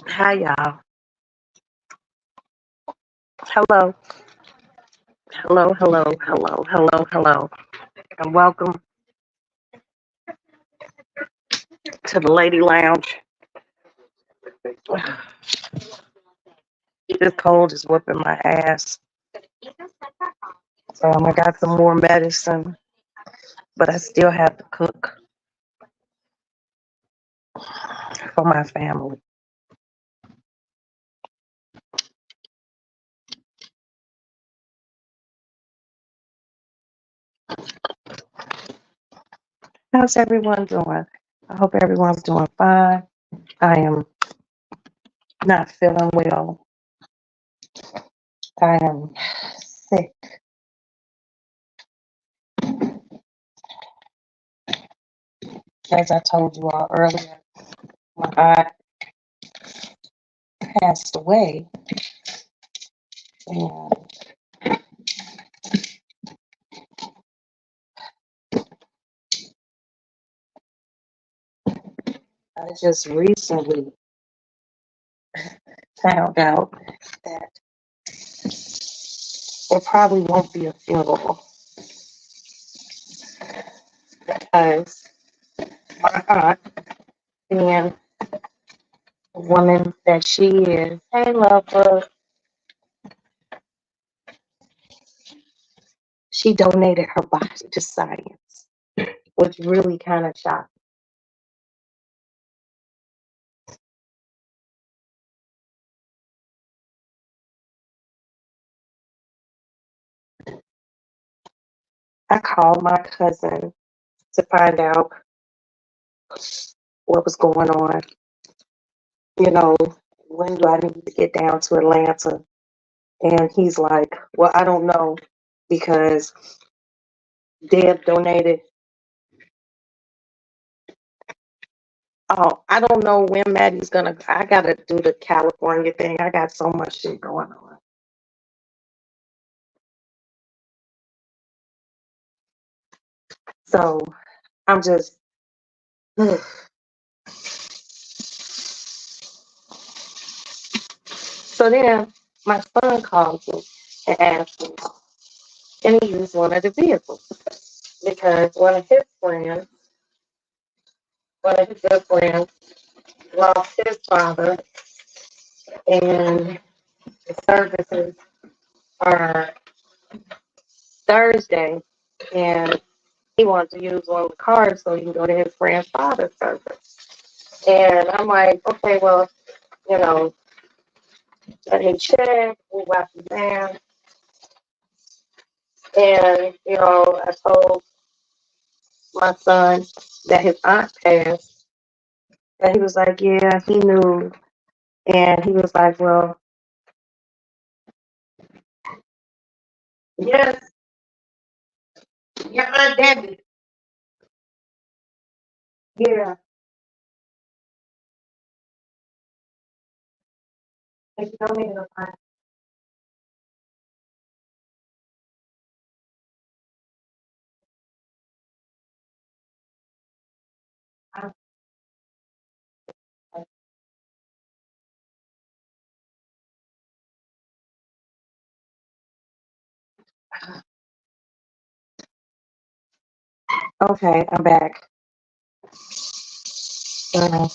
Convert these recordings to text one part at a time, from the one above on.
Hi, y'all. Hello, hello, and welcome to the Lady Lounge. This cold is whipping my ass. I got some more medicine, but I still have to cook for my family. How's everyone doing? I hope everyone's doing fine. I am not feeling well. I am sick. As I told you all earlier, my aunt passed away, and I just recently found out that it probably won't be a funeral because my aunt, being the woman that she is, hey love bug, she donated her body to science, which really kind of shocked me. I called my cousin to find out what was going on. You know, when do I need to get down to Atlanta? And he's like, well, I don't know because Deb donated. Oh, I don't know when Maddie's gonna. I gotta do the California thing. I got so much shit going on. So I'm just. So then my son called me and asked me, can he use one of the vehicles? Because one of his good friends, lost his father, and the services are Thursday, and he wants to use one of the cars so he can go to his friend's father's service. And I'm like, okay, well, you know, let him check, we wipe him down. And, I told my son that his aunt passed. And he was like, yeah, he knew. And he was like, well, yes, your Aunt Debbie. Yeah. And she told me to find out. Okay, I'm back. Uh,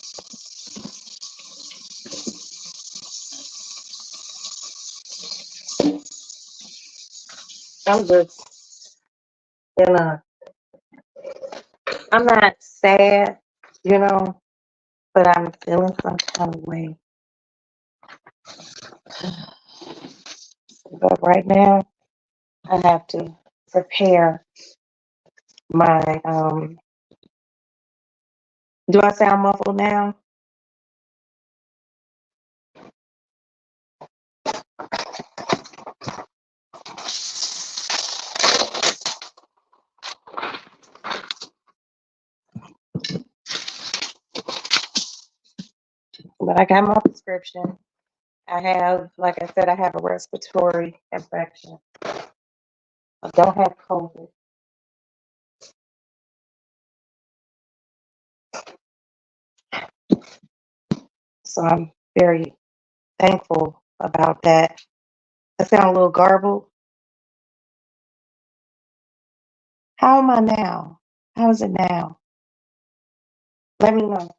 I'm just in a, I'm not sad, you know, but I'm feeling some kind of way. But right now, I have to prepare my, do I sound muffled now? But I got my prescription. I have, like I said, I have a respiratory infection. I don't have COVID. So I'm very thankful about that. I sound a little garbled. How am I now? How is it now? Let me know.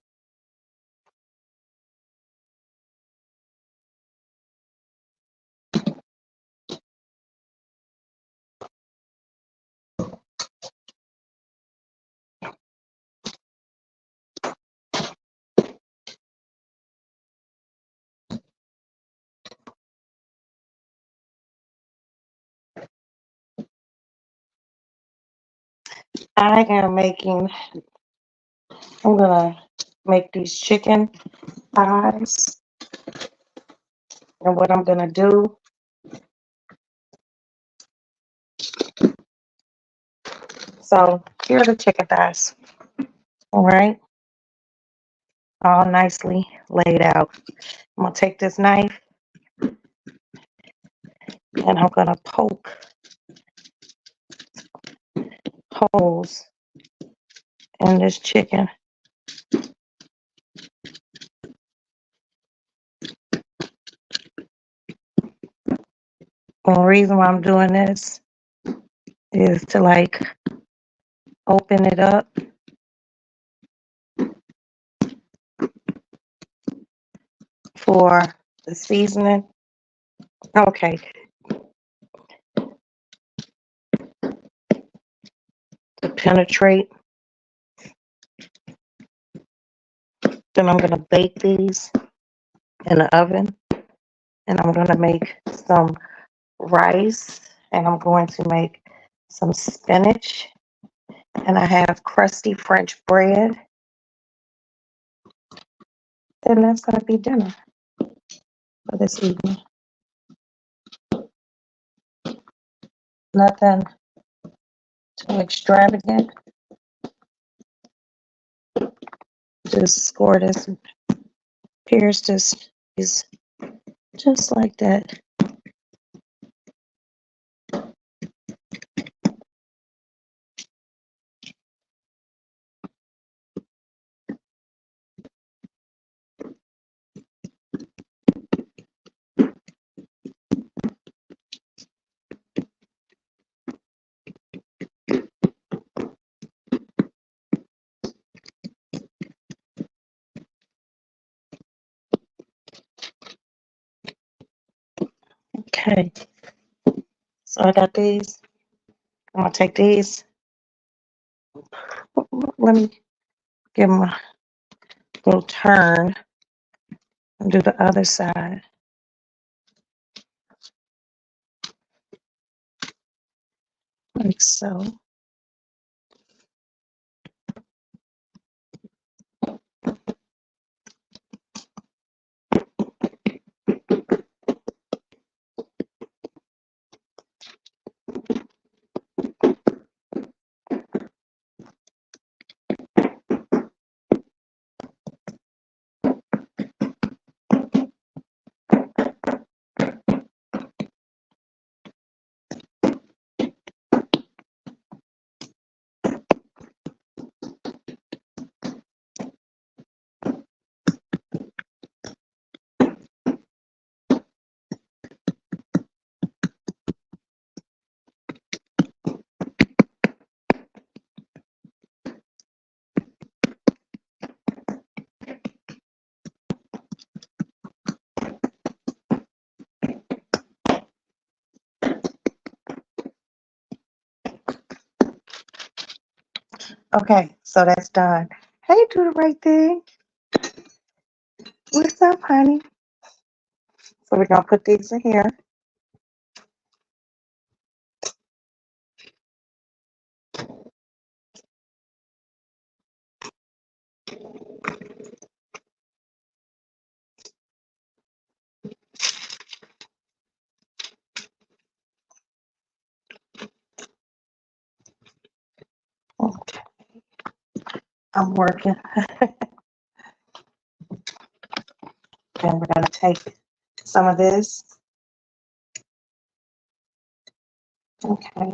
I am making, I'm gonna make these chicken thighs. And what I'm gonna do, so here are the chicken thighs. All right, all nicely laid out. I'm gonna take this knife and I'm gonna poke holes in this chicken. And the reason why I'm doing this is to like open it up for the seasoning. Okay, to penetrate. Then I'm gonna bake these in the oven, and I'm gonna make some rice, and I'm going to make some spinach, and I have crusty French bread, and that's gonna be dinner for this evening. Nothing too extravagant. Just score this, pierce this is just like that. Okay, so I got these. I'm gonna take these. Let me give them a little turn and do the other side, like so. Okay, so that's done. Hey, do the right thing. What's up, honey? So we're gonna put these in here. Okay, I'm working. And we're gonna take some of this. Okay.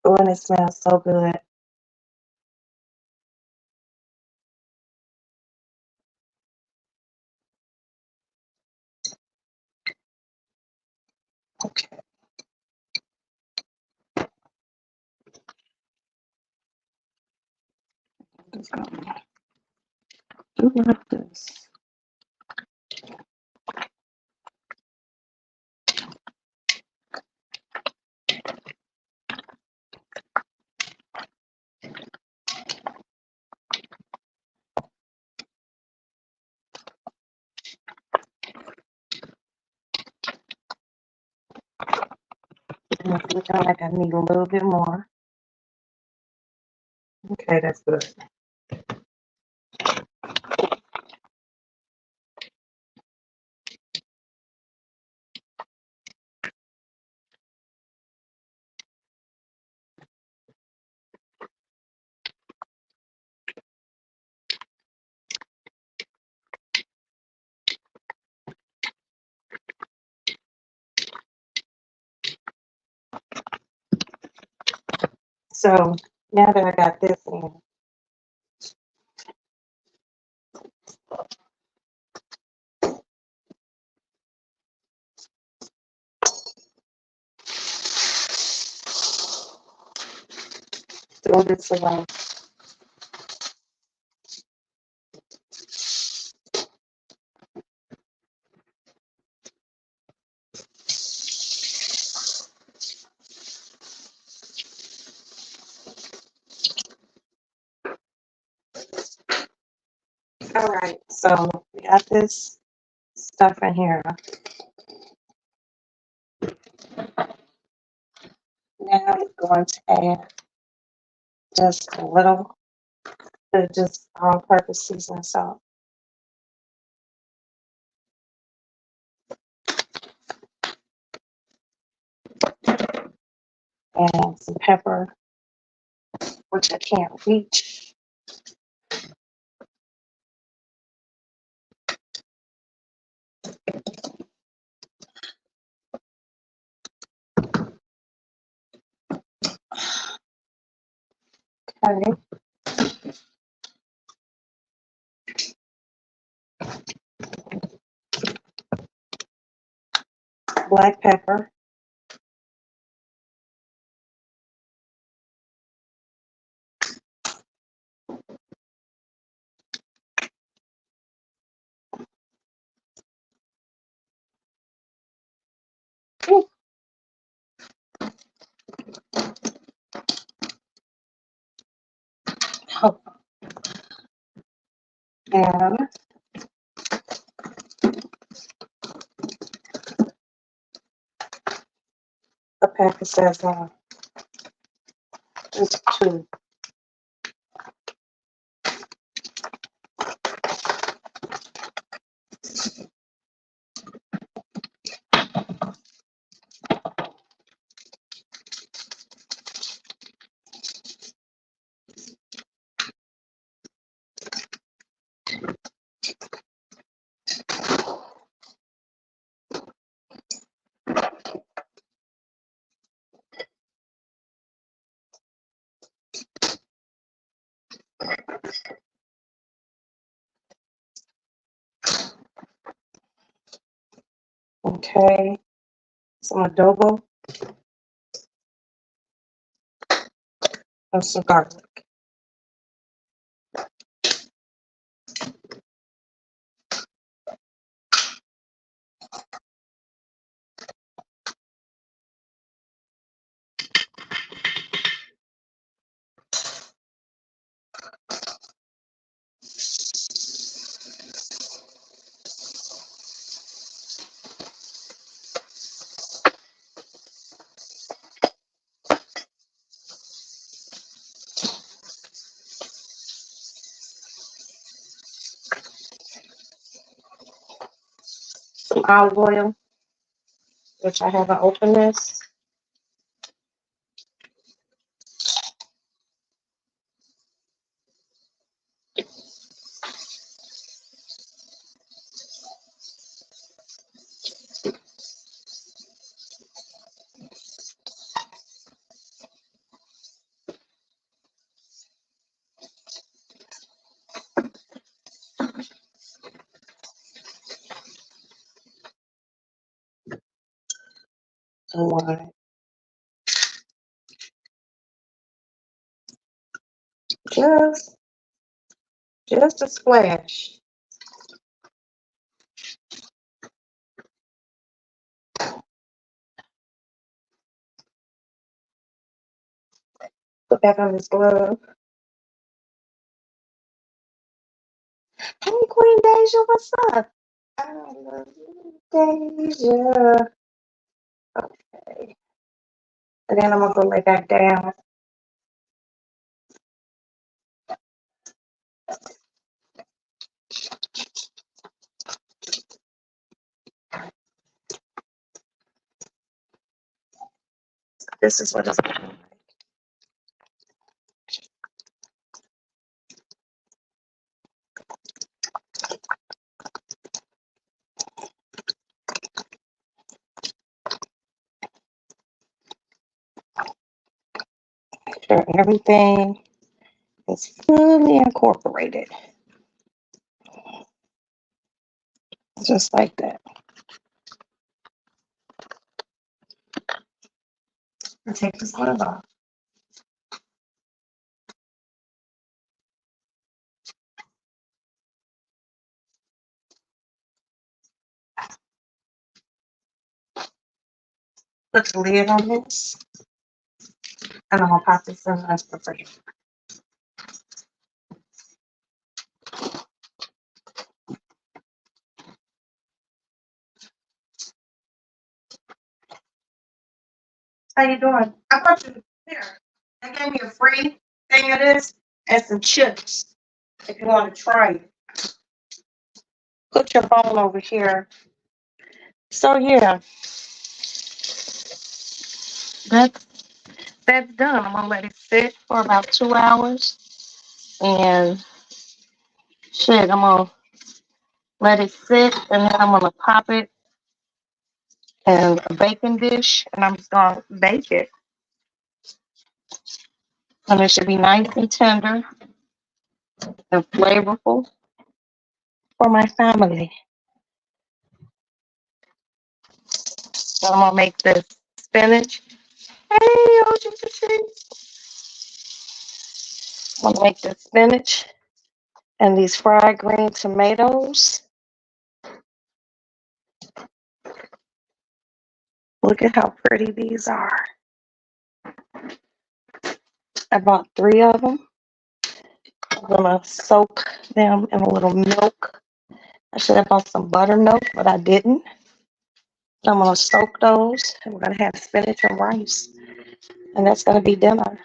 Oh, and it smells so good. Okay. I'm just gonna do like this. And it's looking like I need a little bit more. Okay, that's good. So now that I got this in, throw this away. All right, so we got this stuff in here. Now I'm going to add just a little, just all-purpose seasoning salt. And some pepper, which I can't reach. Okay. Black pepper. Ooh. Oh. And the packet says just 2. Okay. Some adobo and some garlic. Some olive oil, which I haven't opened this. One. Just, just a splash. Put back on this glove. Hey, Queen Deja, what's up? I love you, Deja. Okay. And then I'm gonna go lay back down. This is what it's looking like. Sure, everything is fully incorporated, just like that. I'll take this glove off. Put the lid on this, and I'm gonna pop this in the refrigerator. How you doing? I brought you here. They gave me a free thing of this and some chips. If you want to try it, put your phone over here. So yeah, that's that's done. I'm gonna let it sit for about 2 hours, and shit, I'm gonna let it sit, and then I'm gonna pop it in a baking dish, and I'm just gonna bake it. And it should be nice and tender and flavorful for my family. So I'm gonna make this spinach. Hey, I'm gonna make this spinach and these fried green tomatoes. Look at how pretty these are. I bought 3 of them. I'm gonna soak them in a little milk. I should have bought some buttermilk, but I didn't. I'm gonna soak those, and we're gonna have spinach and rice, and that's gonna be dinner.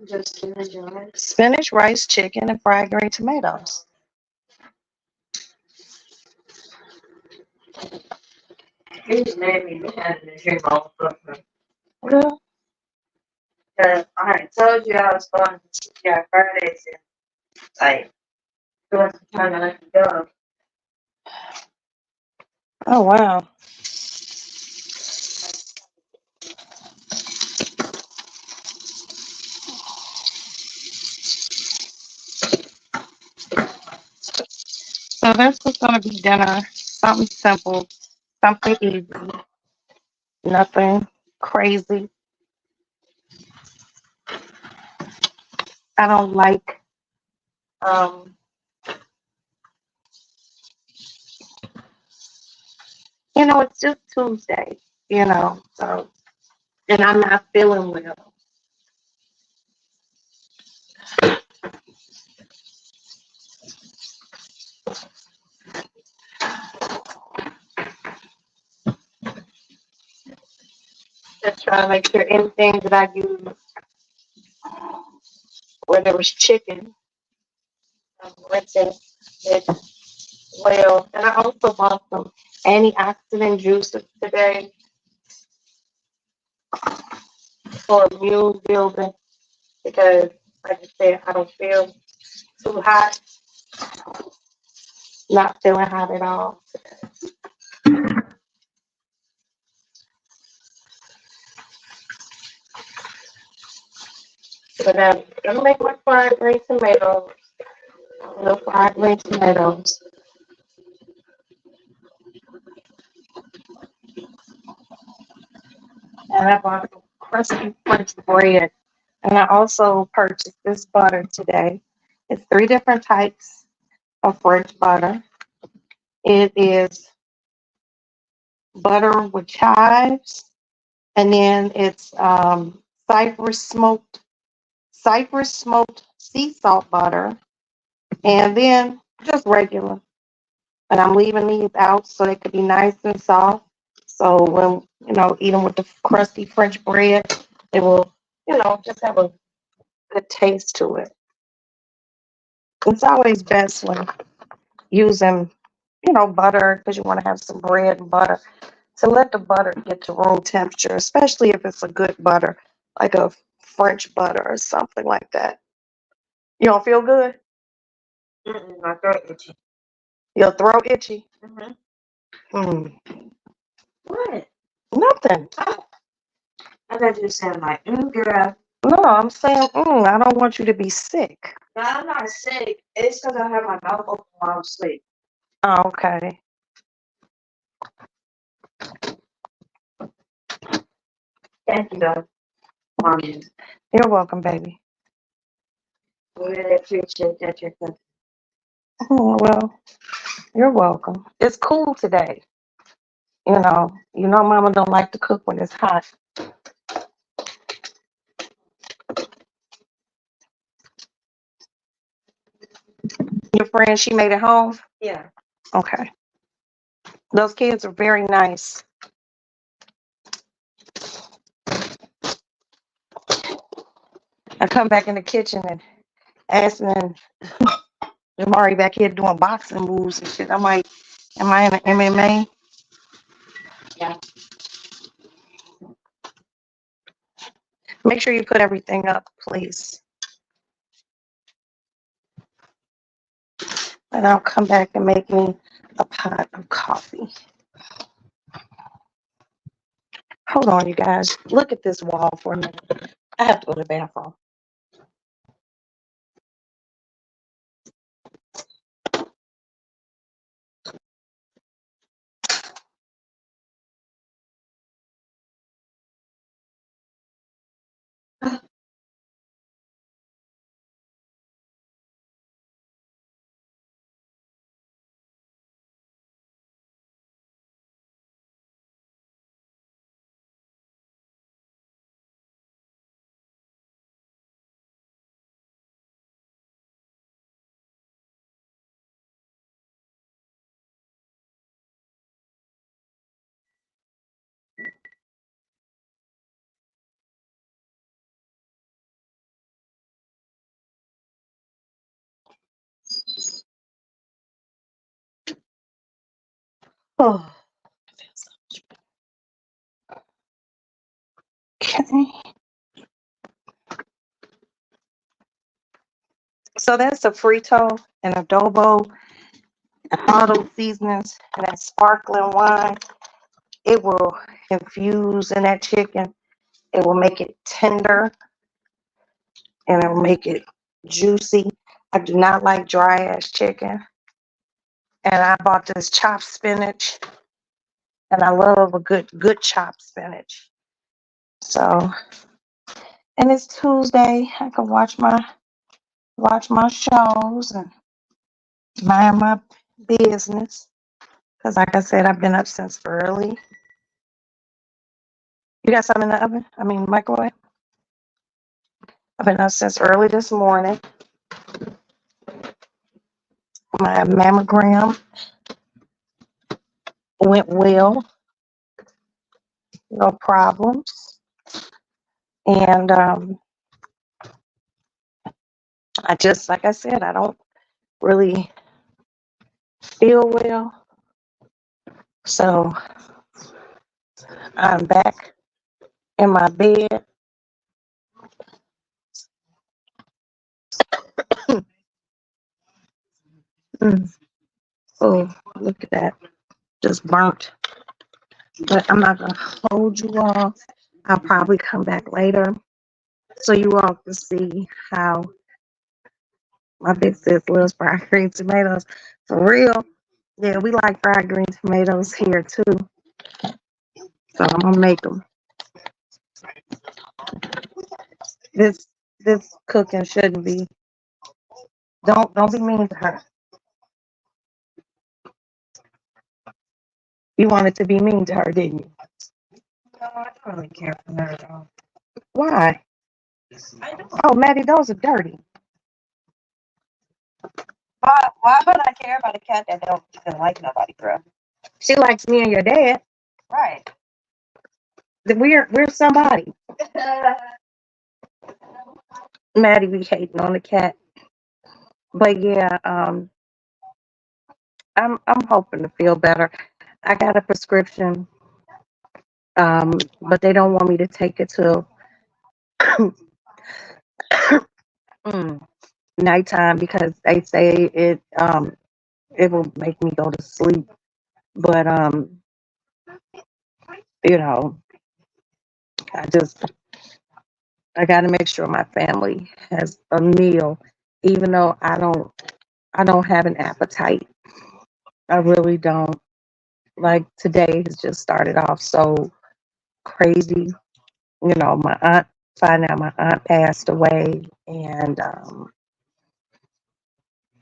Just spinach and rice. Spinach, rice, chicken, and fried green tomatoes. You just made me mad to hear all the stuff. Well, I told you I was going to GI Fridays and like doing some kind of like go. Oh wow. So this was gonna be dinner. Something simple, something easy, nothing crazy. I don't like um it's just Tuesday, so and I'm not feeling well. Just trying to make sure anything that I use, where there was chicken, rinsing it well. And I also bought some antioxidant juices today for immune building because, like I said, I don't feel too hot, not feeling hot at all. But I'm gonna make my fried green tomatoes, little fried green tomatoes. And I bought some crusty French bread. And I also purchased this butter today. It's three different types of French butter. It is butter with chives, and then it's cypress smoked sea salt butter, and then just regular. And I'm leaving these out so they could be nice and soft. So when eat them with the crusty French bread, it will just have a good taste to it. It's always best when using butter because you want to have some bread and butter to let the butter get to room temperature, especially if it's a good butter, like a French butter or something like that. You don't feel good? My throat itchy. Your throat itchy? Mm-hmm. What? Nothing. Oh, I thought you said like, girl. No, I'm saying, I don't want you to be sick. No, I'm not sick. It's because I have my mouth open while I'm asleep. Oh, okay. Thank you, though. Mommy. You're welcome, baby. We really appreciate that you're good. Well, you're welcome. It's cool today. Mama don't like to cook when it's hot. Your friend, she made it home? Yeah. Okay. Those kids are very nice. I come back in the kitchen and ask them, Jamari back here doing boxing moves and shit. I'm like, am I in an MMA? Yeah. Make sure you put everything up, please. And I'll come back and make me a pot of coffee. Hold on, you guys. Look at this wall for a minute. I have to go to the bathroom. Oh, okay. So that's a frito and adobo and all those seasonings and that sparkling wine. It will infuse in that chicken. It will make it tender and it will make it juicy. I do not like dry ass chicken. And I bought this chopped spinach. And I love a good chopped spinach. So, and it's Tuesday. I can watch my shows and mind my business. Because like I said, I've been up since early. You got something in the oven? I mean, microwave? I've been up since early this morning. My mammogram went well, no problems. And like I said, I don't really feel well. So I'm back in my bed. Oh, look at that. Just burnt. But I'm not going to hold you all. I'll probably come back later so you all can see how my big sis loves fried green tomatoes. For real. Yeah, we like fried green tomatoes here too. So I'm going to make them. This this cooking shouldn't be. Don't be mean to her. You wanted to be mean to her, didn't you? No, I don't really care for her at all. Why? I don't. Oh, Maddie, those are dirty. Why would I care about a cat that don't even like nobody, bro? She likes me and your dad. Right. We're somebody. Maddie be hating on the cat. But yeah, I'm hoping to feel better. I got a prescription, but they don't want me to take it till mm, nighttime because they say it will make me go to sleep. But you know, I just I got to make sure my family has a meal, even though I don't have an appetite. I really don't. Like today has just started off so crazy. My aunt find out my aunt passed away, and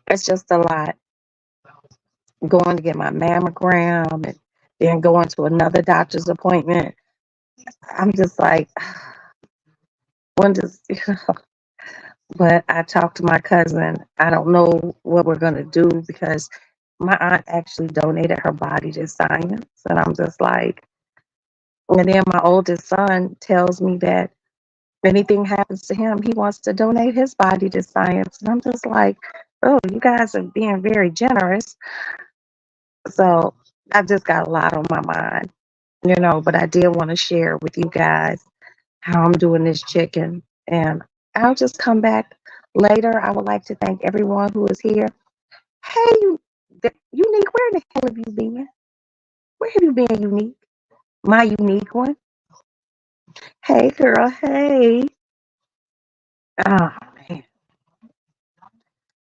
it's just a lot. Going to get my mammogram and then going to another doctor's appointment. I'm just like, when does but I talked to my cousin. I don't know what we're gonna do because my aunt actually donated her body to science, and I'm just like, and then my oldest son tells me that if anything happens to him, he wants to donate his body to science, and I'm just like, oh, you guys are being very generous. So I just got a lot on my mind, but I did want to share with you guys how I'm doing this chicken. And I'll just come back later. I would like to thank everyone who is here. Hey, Unique, where the hell have you been? Where have you been, Unique? My unique one. Hey, girl. Hey. Oh, man.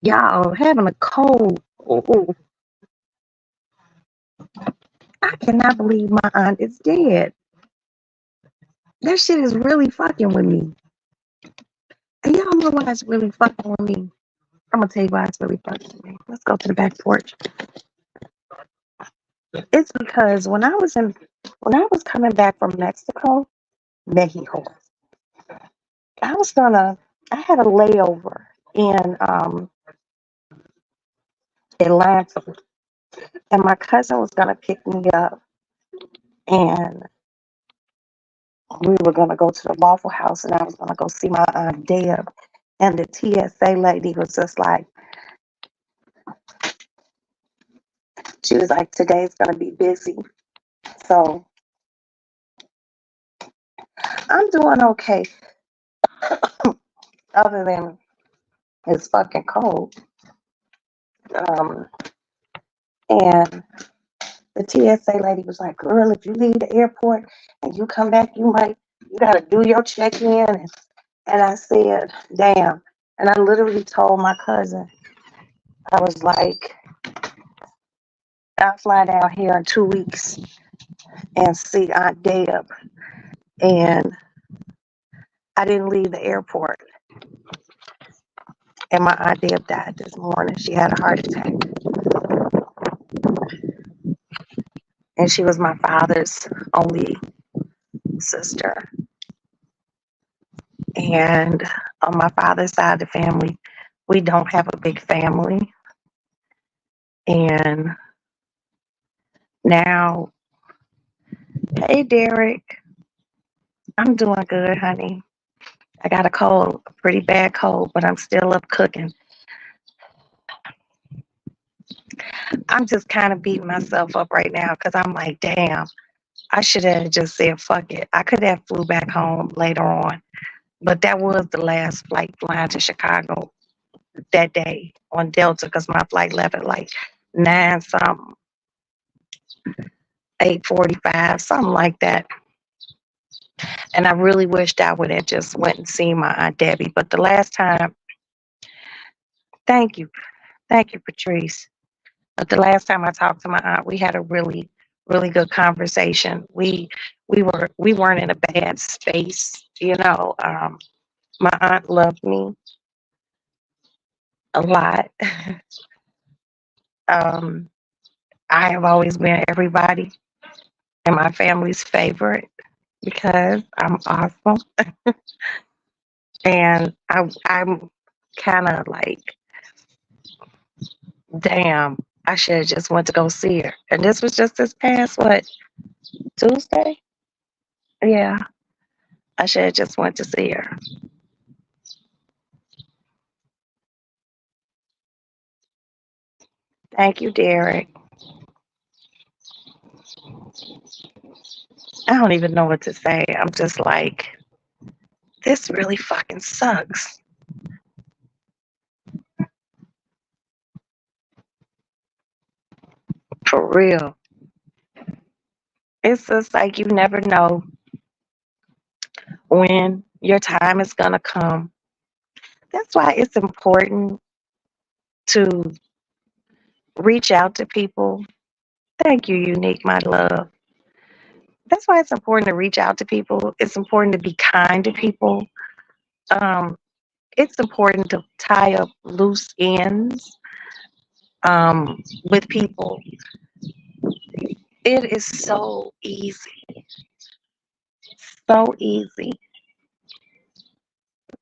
Y'all having a cold. Oh, I cannot believe my aunt is dead. That shit is really fucking with me. And y'all know why it's really fucking with me. I'm gonna tell you why it's really fucking with me. Let's go to the back porch. It's because when I was coming back from Mexico, I was I had a layover in Atlanta, and my cousin was gonna pick me up, and we were gonna go to the Waffle House, and I was gonna go see my aunt Deb, and the TSA lady was just like, she was like, today's gonna be busy, so I'm doing okay, other than it's fucking cold. Um, and the TSA lady was like, girl, if you leave the airport and you come back, you got to do your check in. And I said, damn. And I literally told my cousin, I was like, I'll fly down here in 2 weeks and see Aunt Deb. And I didn't leave the airport. And my Aunt Deb died this morning. She had a heart attack. And she was my father's only sister. And on my father's side of the family, we don't have a big family. And now, hey, Derek, I'm doing good, honey. I got a cold, a pretty bad cold, but I'm still up cooking. I'm just kind of beating myself up right now because I'm like, damn, I should have just said, fuck it. I could have flew back home later on, but that was the last flight flying to Chicago that day on Delta because my flight left at like 9 something, 8:45, something like that. And I really wished I would have just went and seen my Aunt Debbie. But the last time, thank you, Patrice. But the last time I talked to my aunt, we had a really, really good conversation. We weren't in a bad space, you know. My aunt loved me a lot. um, I have always been everybody and my family's favorite because I'm awesome, and I'm kind of like, damn, I should have just went to go see her. And this was just this past what, Tuesday? Yeah, I should have just went to see her. Thank you, Derek. I don't even know what to say. I'm just like, this really fucking sucks. For real. It's just like you never know when your time is going to come. That's why it's important to reach out to people. Thank you, Unique, my love. That's why it's important to reach out to people. It's important to be kind to people. Um, it's important to tie up loose ends with people. It is so easy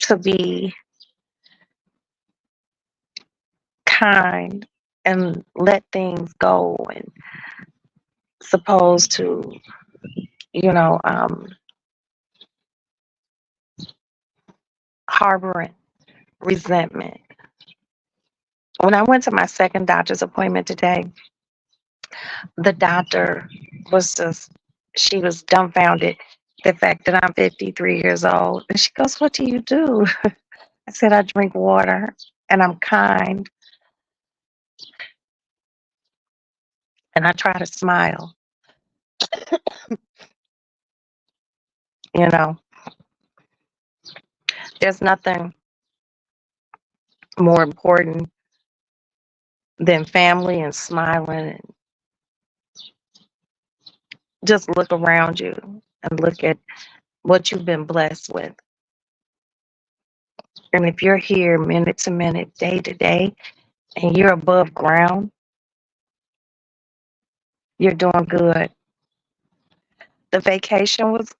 to be kind and let things go, and supposed to, you know, harboring resentment. When I went to my second doctor's appointment today, the doctor was just, she was dumbfounded the fact that I'm 53 years old. And she goes, "What do you do?" I said, "I drink water and I'm kind and I try to smile." You know, there's nothing more important than family and smiling, and just look around you and look at what you've been blessed with. And if you're here minute to minute, day to day, and you're above ground, you're doing good. The vacation was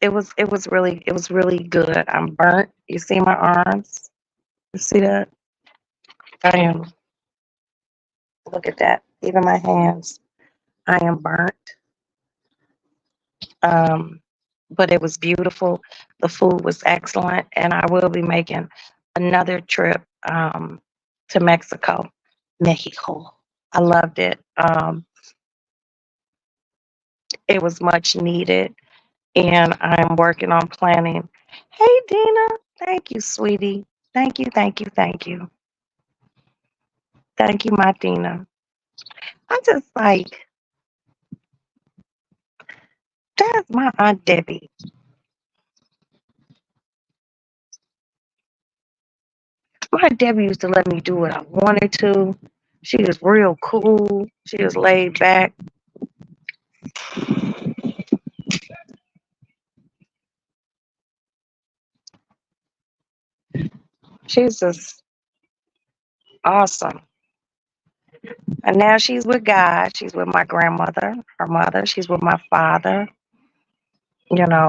really good. I'm burnt. You see my arms? You see that? I am. Look at that. Even my hands. I am burnt. Um, but it was beautiful. The food was excellent, and I will be making another trip to Mexico. Mexico. I loved it. It was much needed, and I'm working on planning. Hey, Dina. Thank you, sweetie. Thank you, thank you, thank you. Thank you, my Dina. I'm just like, that's my Aunt Debbie. My Debbie used to let me do what I wanted to. She was real cool. She was laid back. She's just awesome. And now she's with God. She's with my grandmother, her mother. She's with my father. You know,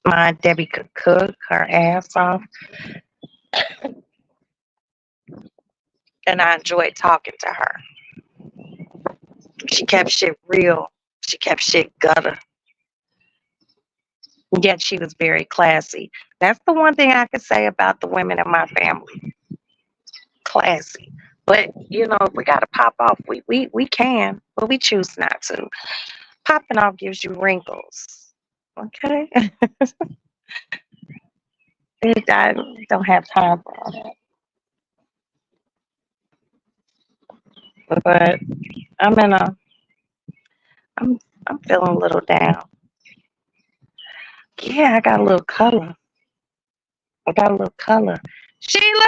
my Aunt Debbie could cook her ass off, and I enjoyed talking to her. She kept shit real. She kept shit gutter. Yet she was very classy. That's the one thing I could say about the women in my family. Classy. But you know, if we gotta pop off, we can, but we choose not to. Popping off gives you wrinkles. Okay? I don't have time for all that. But I'm in a I'm I'm feeling a little down. Yeah, I got a little color. I got a little color. Sheila,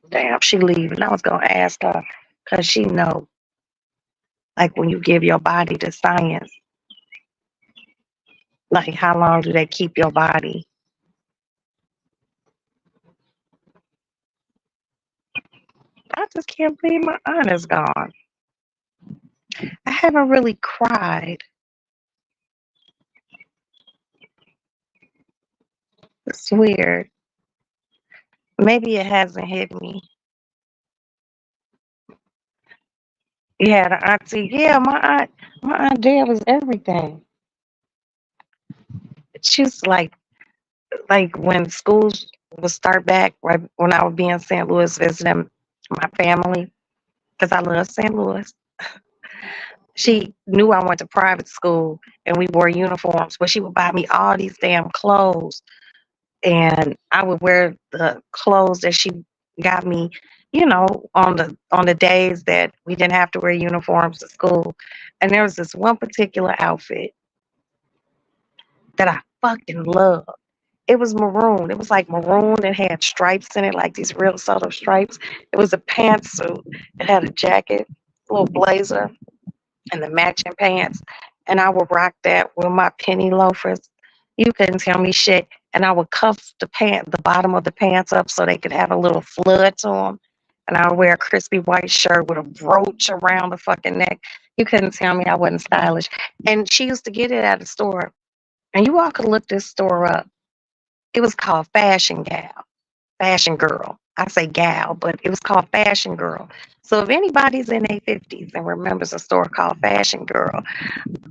Damn, she leaving. I was gonna ask her because she know, like when you give your body to science, like how long do they keep your body? I just can't believe my aunt is gone. I haven't really cried. It's weird. Maybe it hasn't hit me. Yeah, the auntie. Yeah, my aunt Dale is everything. She's like when schools would start back, right when I would be in St. Louis visiting my family, because I love St. Louis. She knew I went to private school and we wore uniforms, but she would buy me all these damn clothes, and I would wear the clothes that she got me, on the days that we didn't have to wear uniforms to school. And there was this one particular outfit that I fucking loved. It was maroon. It was like maroon. It had stripes in it, like these real subtle stripes. It was a pantsuit. It had a jacket, a little blazer, and the matching pants. And I would rock that with my penny loafers. You couldn't tell me shit. And I would cuff the bottom of the pants up so they could have a little flood to them. And I would wear a crispy white shirt with a brooch around the fucking neck. You couldn't tell me I wasn't stylish. And she used to get it at a store. And you all could look this store up. It was called Fashion Girl. I say gal, but it was called Fashion Girl. So if anybody's in their 50s and remembers a store called Fashion Girl,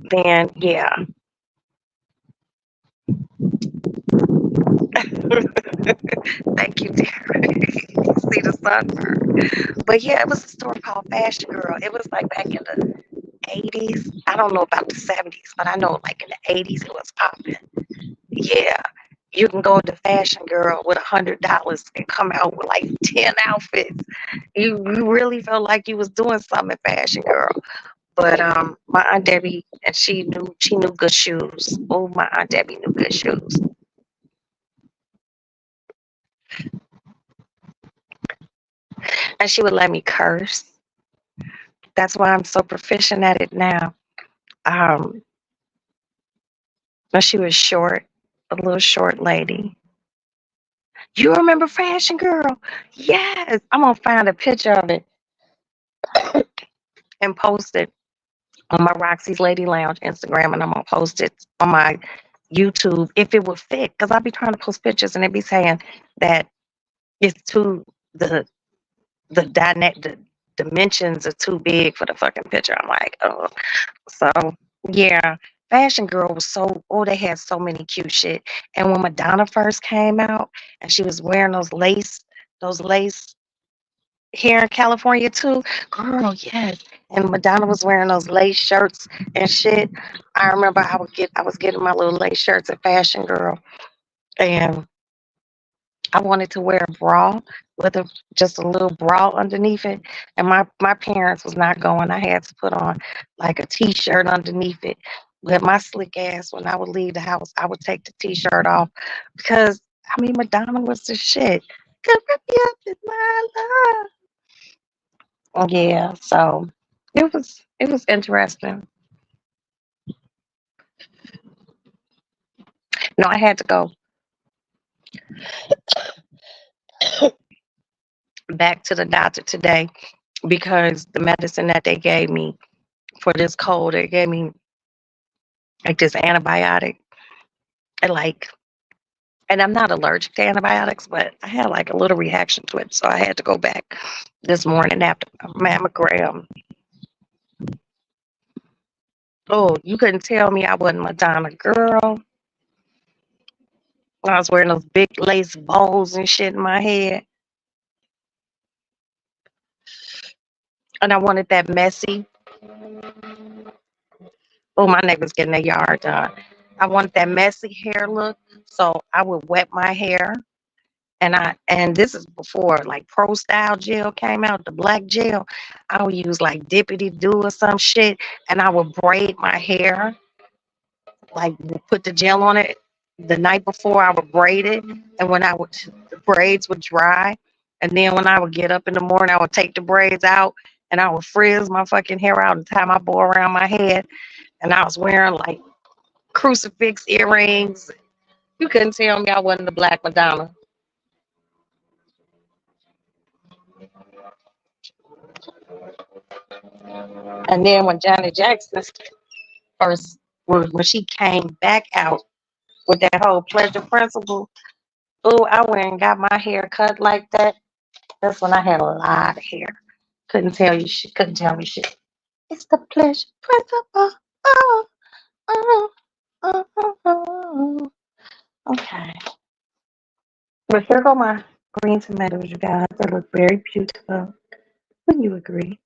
then yeah. Thank you, dear. You see the sunburn. But yeah, it was a store called Fashion Girl. It was like back in the 80s. I don't know about the 70s, but I know like in the 80s it was popping. Yeah. You can go to Fashion Girl with $100 and come out with like 10 outfits. You really felt like you was doing something in Fashion Girl. But my aunt Debbie, and she knew good shoes. Oh, my aunt Debbie knew good shoes, and she would let me curse. That's why I'm so proficient at it now. Um, but she was short, a little short lady. You remember Fashion Girl? Yes, I'm gonna find a picture of it and post it on my Roxy's Lady Lounge Instagram, and I'm gonna post it on my YouTube if it would fit, because I be trying to post pictures and they be saying that it's too the the dimensions are too big for the fucking picture. I'm like, oh, so yeah. Fashion Girl was they had so many cute shit. And when Madonna first came out and she was wearing those lace here in California too. Girl, yes. And Madonna was wearing those lace shirts and shit. I remember I was getting my little lace shirts at Fashion Girl, and I wanted to wear a bra with just a little bra underneath it. And my parents was not going. I had to put on like a t-shirt underneath it. With my slick ass, when I would leave the house, I would take the t-shirt off because I mean Madonna was the shit. Come wrap me up in my love. Yeah, so it was interesting. No, I had to go back to the doctor today because the medicine that they gave me for this cold, they gave me like this antibiotic. And like, and I'm not allergic to antibiotics, but I had like a little reaction to it, so I had to go back this morning after a mammogram. Oh, you couldn't tell me I wasn't Madonna girl. I was wearing those big lace bows and shit in my head, and I wanted that messy. Oh, my neighbor's getting their yard done. I wanted that messy hair look, so I would wet my hair. And this is before like Pro Style gel came out, the black gel. I would use like Dippity Do or some shit, and I would braid my hair, like put the gel on it the night before. I would braid it, and when the braids would dry, And then when I would get up in the morning, I would take the braids out and I would frizz my fucking hair out and tie my bow around my head. And I was wearing like crucifix earrings. You couldn't tell me I wasn't the Black Madonna. And then when Janet Jackson first, when she came back out with that whole pleasure principle, oh, I went and got my hair cut like that. That's when I had a lot of hair. Couldn't tell you shit. Couldn't tell me shit. It's the pleasure principle. Oh, oh, oh, oh, oh. Okay. But here go my green tomatoes, you guys. They look very beautiful. Wouldn't you agree?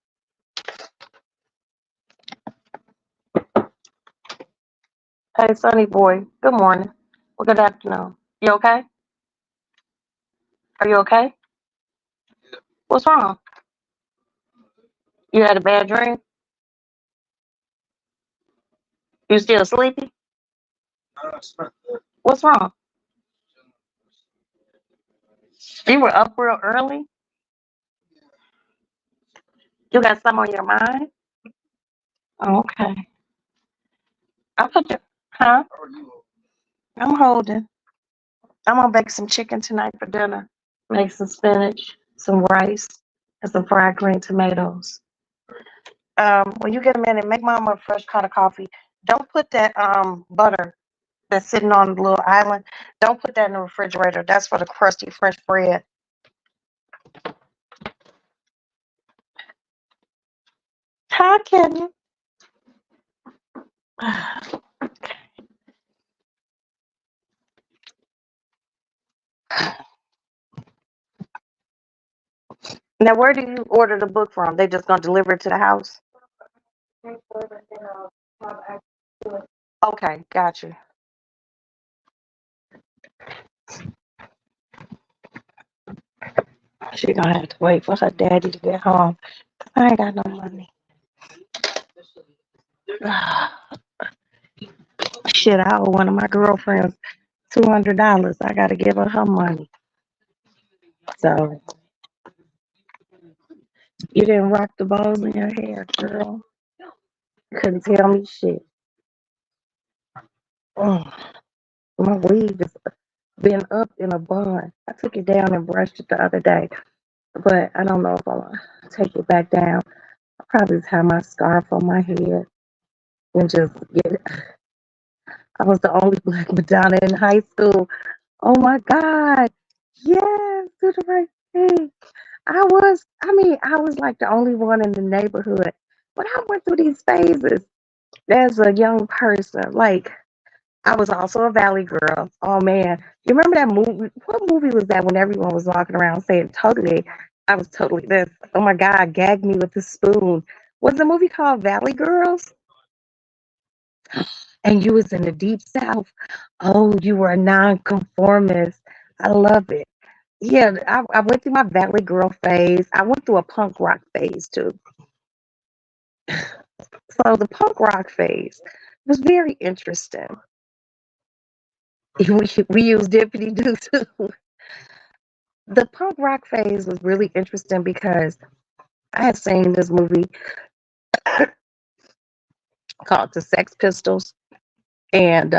Hey, Sonny boy. Good morning. Well, good afternoon. You okay? Are you okay? What's wrong? You had a bad dream? You still sleepy? What's wrong? You were up real early? You got something on your mind? Oh, okay. I put your, huh? I'm holding. I'm gonna bake some chicken tonight for dinner. Make some spinach, some rice, and some fried green tomatoes. When you get a minute, make mama a fresh pot of coffee. Don't put that butter that's sitting on the little island. Don't put that in the refrigerator. That's for the crusty French bread. Hi, Kenny. Now, where do you order the book from? They just gonna deliver it to the house? Okay, got you. She gonna have to wait for her daddy to get home. I ain't got no money. Shit, I owe one of my girlfriends $200. I gotta give her her money. So you didn't rock the balls in your hair, girl. Couldn't tell me shit. Mm, my weave has been up in a bun. I took it down and brushed it the other day, but I don't know if I'm gonna take it back down. I'll probably tie my scarf on my head and just get it. I was the only Black Madonna in high school. Oh my God. Yes, do the right thing. I was like the only one in the neighborhood. But I went through these phases as a young person. Like, I was also a Valley girl. Oh man. You remember that movie? What movie was that when everyone was walking around saying totally? I was totally this. Oh my God, gagged me with a spoon. Was the movie called Valley Girls? And you was in the deep south. Oh, you were a nonconformist. I love it. Yeah, I went through my Valley Girl phase. I went through a punk rock phase too. So the punk rock phase was very interesting. We used Dippity Doo too. The punk rock phase was really interesting because I had seen this movie called The Sex Pistols and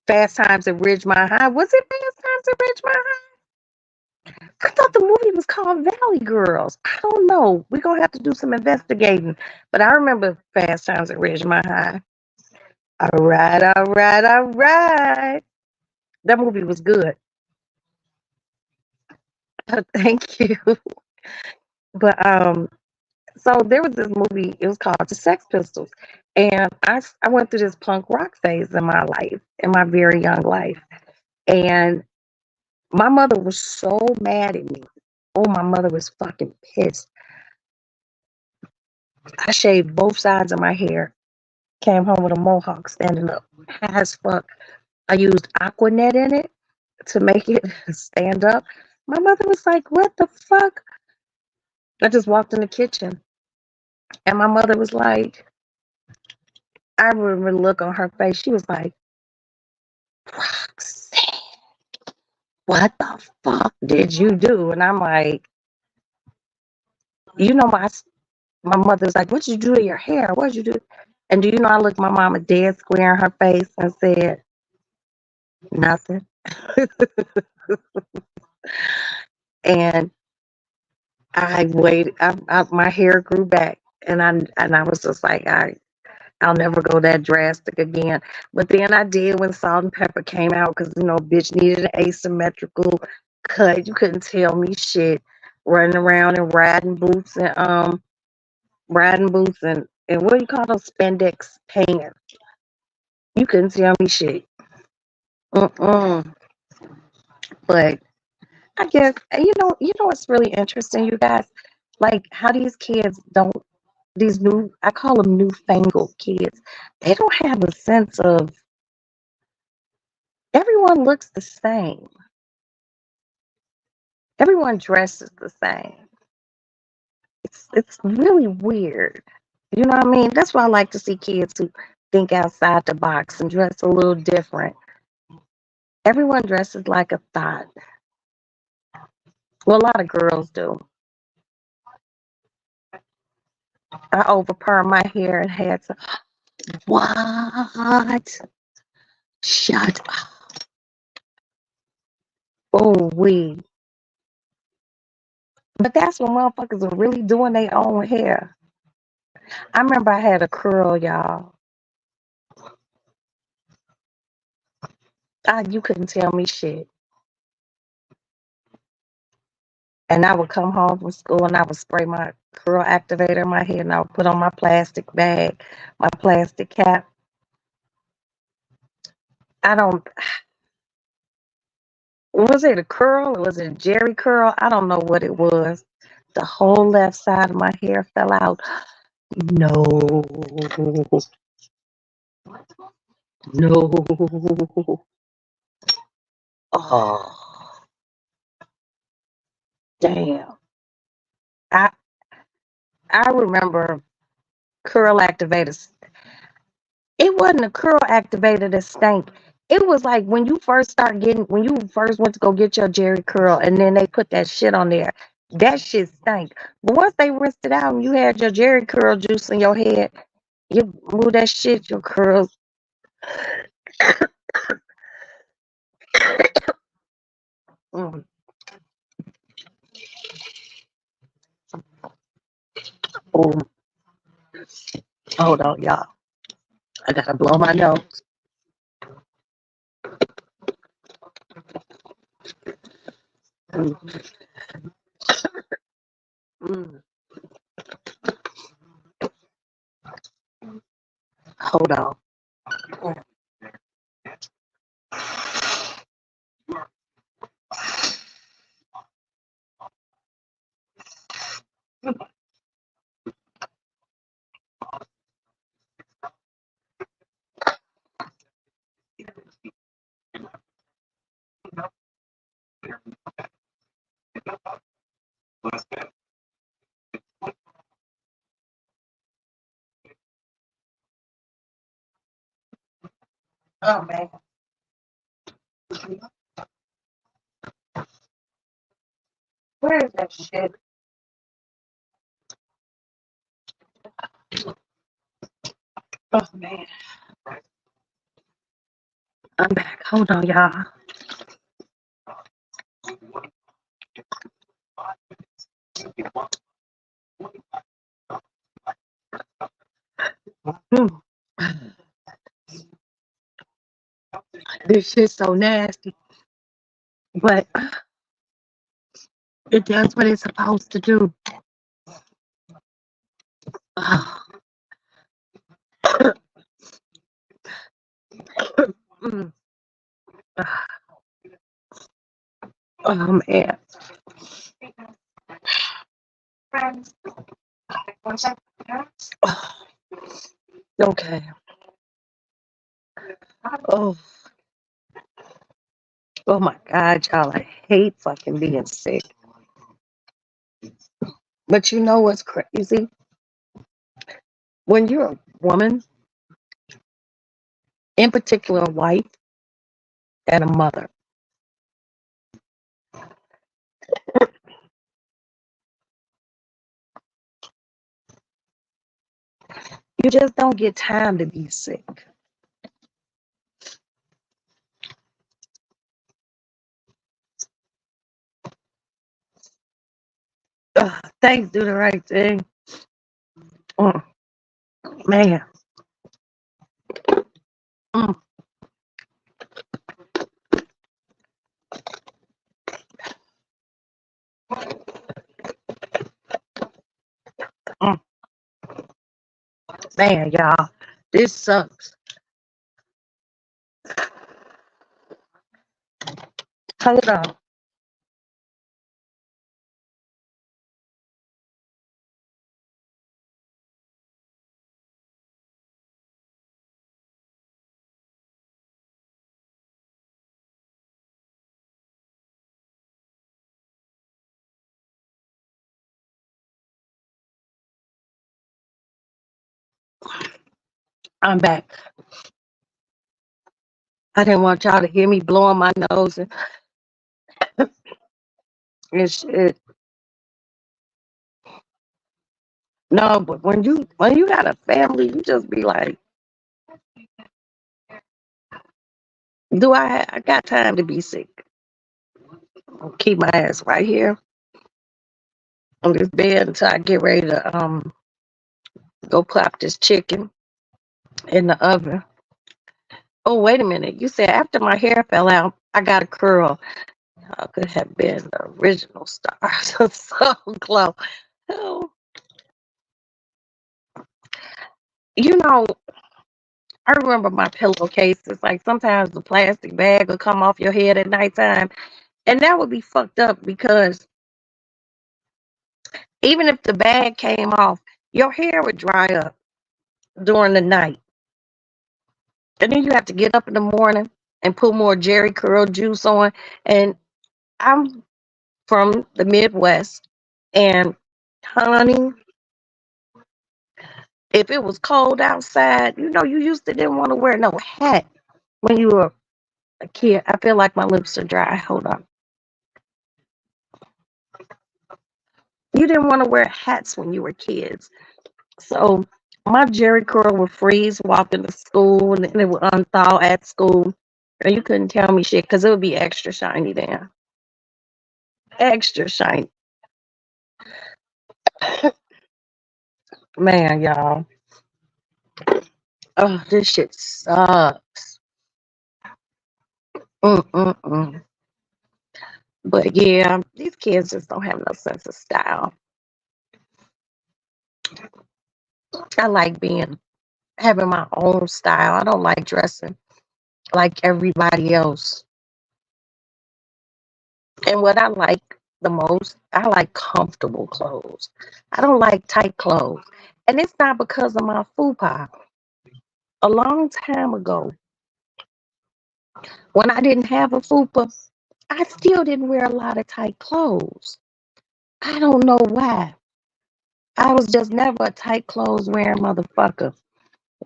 Fast Times at Ridgemont High. Was it Fast Times at Ridgemont High? I thought the movie was called Valley Girls. I don't know. We're going to have to do some investigating. But I remember Fast Times at Ridgemont High. All right, all right, all right. That movie was good. Thank you. But so there was this movie, it was called The Sex Pistols. And I went through this punk rock phase in my life, in my very young life. And my mother was so mad at me. Oh, my mother was fucking pissed. I shaved both sides of my hair. Came home with a mohawk standing up high as fuck. I used Aquanet in it to make it stand up. My mother was like, "What the fuck?" I just walked in the kitchen and my mother was like, I remember the look on her face. She was like, "Roxanne, what the fuck did you do?" And I'm like, You know, my mother's like, "What you do to your hair? What you do?" And do you know, I looked my mama dead square in her face and said, "Nothing." And I waited. My hair grew back, and I was just like, I'll never go that drastic again. But then I did when Salt and Pepper came out because bitch needed an asymmetrical cut. You couldn't tell me shit. Running around in riding boots and what do you call those spandex pants? You couldn't tell me shit. Mm-mm. But I guess what's really interesting, you guys, like how these kids don't these new I call them newfangled kids. They don't have a sense of everyone looks the same. Everyone dresses the same. It's really weird. You know what I mean? That's why I like to see kids who think outside the box and dress a little different. Everyone dresses like a thought. Well, a lot of girls do. I overperm my hair and had to. What? Shut up. Oh, we. But that's when motherfuckers are really doing their own hair. I remember I had a curl, y'all. You couldn't tell me shit. And I would come home from school and I would spray my curl activator in my hair and I would put on my plastic bag, my plastic cap. I don't, was it a curl or was it a Jerry curl? I don't know what it was. The whole left side of my hair fell out. No, no. Oh, damn. I I remember curl activators. It wasn't a curl activator that stank. It was like when you first went to go get your Jerry curl and then they put that shit on there. That shit stank. But once they rinsed it out and you had your Jerry curl juice in your head, you move that shit, your curls. Mm, oh, hold on, y'all. I gotta blow my nose. Mm, mm, hold on. Oh man. Where is that shit? Oh man. I'm back. Hold on, y'all. Mm, this shit's so nasty. But it does what it's supposed to do. Oh, mm, oh man. Okay. Oh, oh my God, y'all. I hate fucking being sick. But you know what's crazy? When you're a woman, in particular a wife and a mother, You just don't get time to be sick. Thanks, do the right thing. Mm, man. Mm, mm, man, y'all. This sucks. Hold on. I'm back. I didn't want y'all to hear me blowing my nose and shit. No, but when you got a family, you just be like, I got time to be sick? I'll keep my ass right here on this bed until I get ready to go pop this chicken in the oven. Oh, wait a minute. You said after my hair fell out, I got a curl. I could have been the original star. So close. Oh, you know, I remember my pillowcases. Like sometimes the plastic bag will come off your head at nighttime. And that would be fucked up because even if the bag came off, your hair would dry up during the night. And then you have to get up in the morning and put more Jerry curl juice on. And I'm from the Midwest. And honey, if it was cold outside, you used to didn't want to wear no hat when you were a kid. I feel like my lips are dry. Hold on. You didn't want to wear hats when you were kids. So my Jerry curl would freeze walking to school and then it would unthaw at school. And you couldn't tell me shit because it would be extra shiny then. Extra shiny. Man, y'all. Oh, this shit sucks. Mm-mm-mm. But yeah, these kids just don't have no sense of style. I like having my own style. I don't like dressing like everybody else. And what I like the most, I like comfortable clothes. I don't like tight clothes. And it's not because of my fupa. A long time ago, when I didn't have a fupa, I still didn't wear a lot of tight clothes. I don't know why. I was just never a tight clothes wearing motherfucker.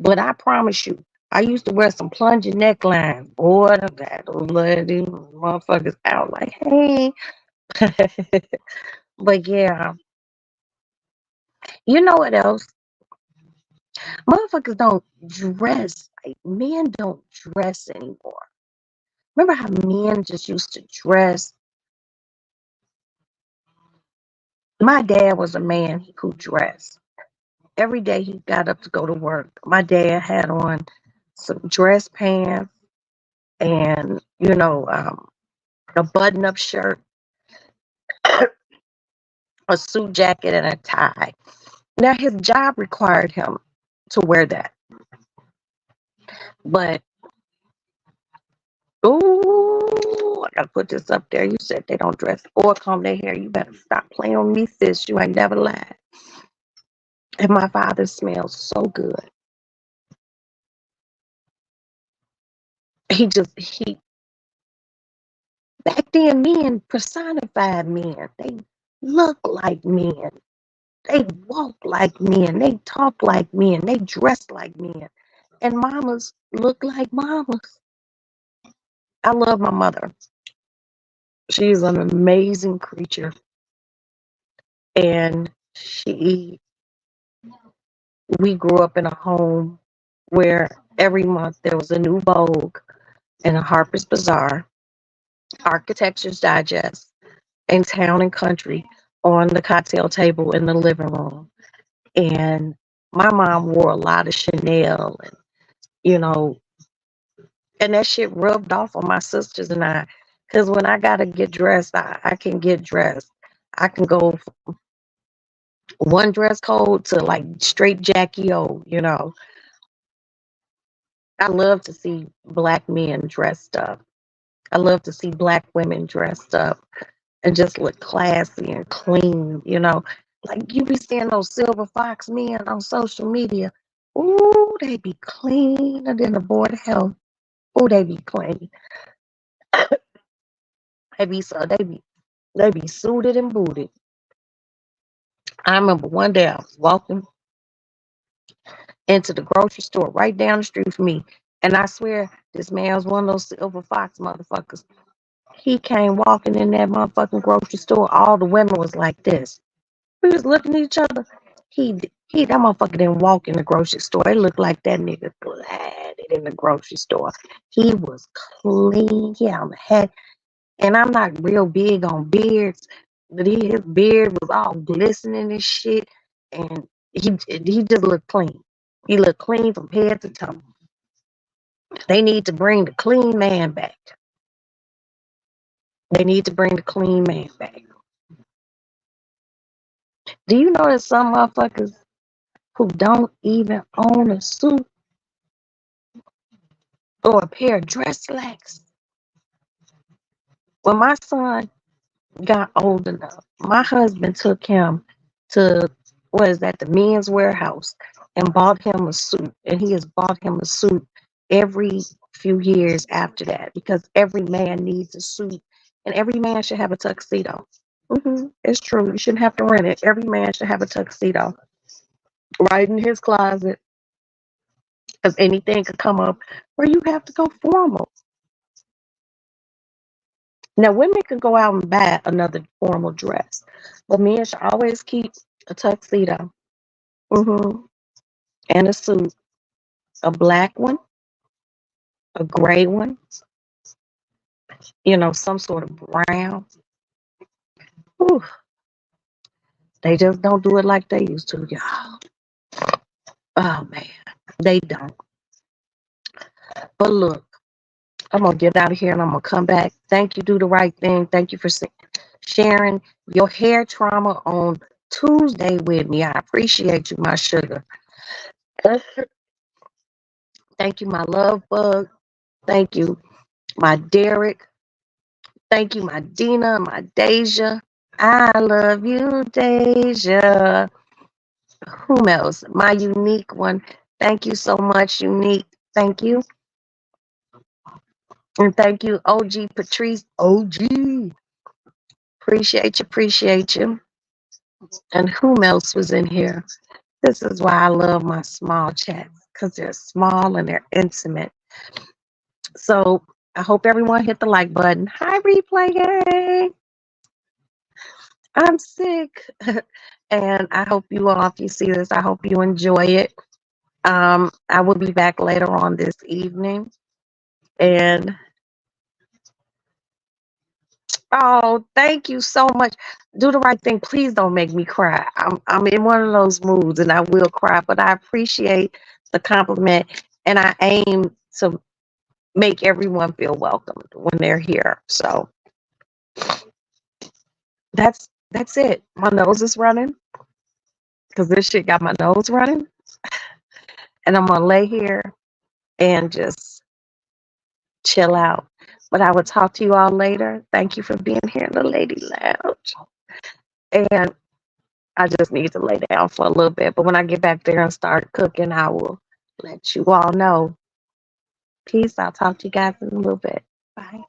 But I promise you, I used to wear some plunging necklines. Boy, I got those ladies, motherfuckers out like, hey. But yeah, you know what else? Motherfuckers don't dress. Like men don't dress anymore. Remember how men just used to dress? My dad was a man who dressed. Every day he got up to go to work. My dad had on some dress pants and, a button up shirt, a suit jacket, and a tie. Now, his job required him to wear that. But, ooh, I got to put this up there. You said they don't dress or comb their hair. You better stop playing with me, sis. You ain't never lied. And my father smells so good. He back then, men personified men. They look like men. They walk like men. They talk like men. They dress like men. And mamas look like mamas. I love my mother. She's an amazing creature. And she we grew up in a home where every month there was a new Vogue and a Harper's Bazaar, Architecture's Digest, and Town and Country on the cocktail table in the living room. And my mom wore a lot of Chanel, and you know, and that shit rubbed off on my sisters and I. Because when I gotta get dressed, I can get dressed. I can go from one dress code to like straight Jackie O. I love to see black men dressed up. I love to see black women dressed up and just look classy and clean. Like you be seeing those silver fox men on social media. Ooh, they be cleaner than the board of health. Ooh, they be clean. They be suited and booted. I remember one day I was walking into the grocery store right down the street from me, and I swear this man was one of those silver fox motherfuckers. He came walking in that motherfucking grocery store. All the women was like this. We was looking at each other. That motherfucker didn't walk in the grocery store. It looked like that nigga glided in the grocery store. He was clean. He had a hat. And I'm not real big on beards, but his beard was all glistening and shit. And he just looked clean. He looked clean from head to toe. They need to bring the clean man back. They need to bring the clean man back. Do you know that some motherfuckers who don't even own a suit or a pair of dress slacks? When my son got old enough, my husband took him to, what is that, the men's warehouse, and bought him a suit. And he has bought him a suit every few years after that, because every man needs a suit and every man should have a tuxedo. It's true. You shouldn't have to rent it. Every man should have a tuxedo right in his closet, because anything could come up where you have to go formal. Now, women can go out and buy another formal dress, but men should always keep a tuxedo, and a suit, a black one, a gray one, some sort of brown. Whew, they just don't do it like they used to, y'all. Oh, man, they don't. But look, I'm going to get out of here and I'm going to come back. Thank you, Do the Right Thing. Thank you for sharing your hair trauma on Tuesday with me. I appreciate you, my sugar. Thank you, my love bug. Thank you, my Derek. Thank you, my Dina, my Deja. I love you, Deja. Whom else? My unique one. Thank you so much, unique. Thank you. And thank you, OG Patrice. OG. Appreciate you. And whom else was in here? This is why I love my small chats, because they're small and they're intimate. So I hope everyone hit the like button. Hi, replay gang. I'm sick. And I hope you all, if you see this, I hope you enjoy it. I will be back later on this evening. And oh, thank you so much. Do the right thing. Please don't make me cry. I'm in one of those moods and I will cry, but I appreciate the compliment and I aim to make everyone feel welcomed when they're here. So that's it. My nose is running because this shit got my nose running. And I'm gonna lay here and just chill out. But I will talk to you all later. Thank you for being here in the Lady Lounge. And I just need to lay down for a little bit. But when I get back there and start cooking, I will let you all know. Peace. I'll talk to you guys in a little bit. Bye.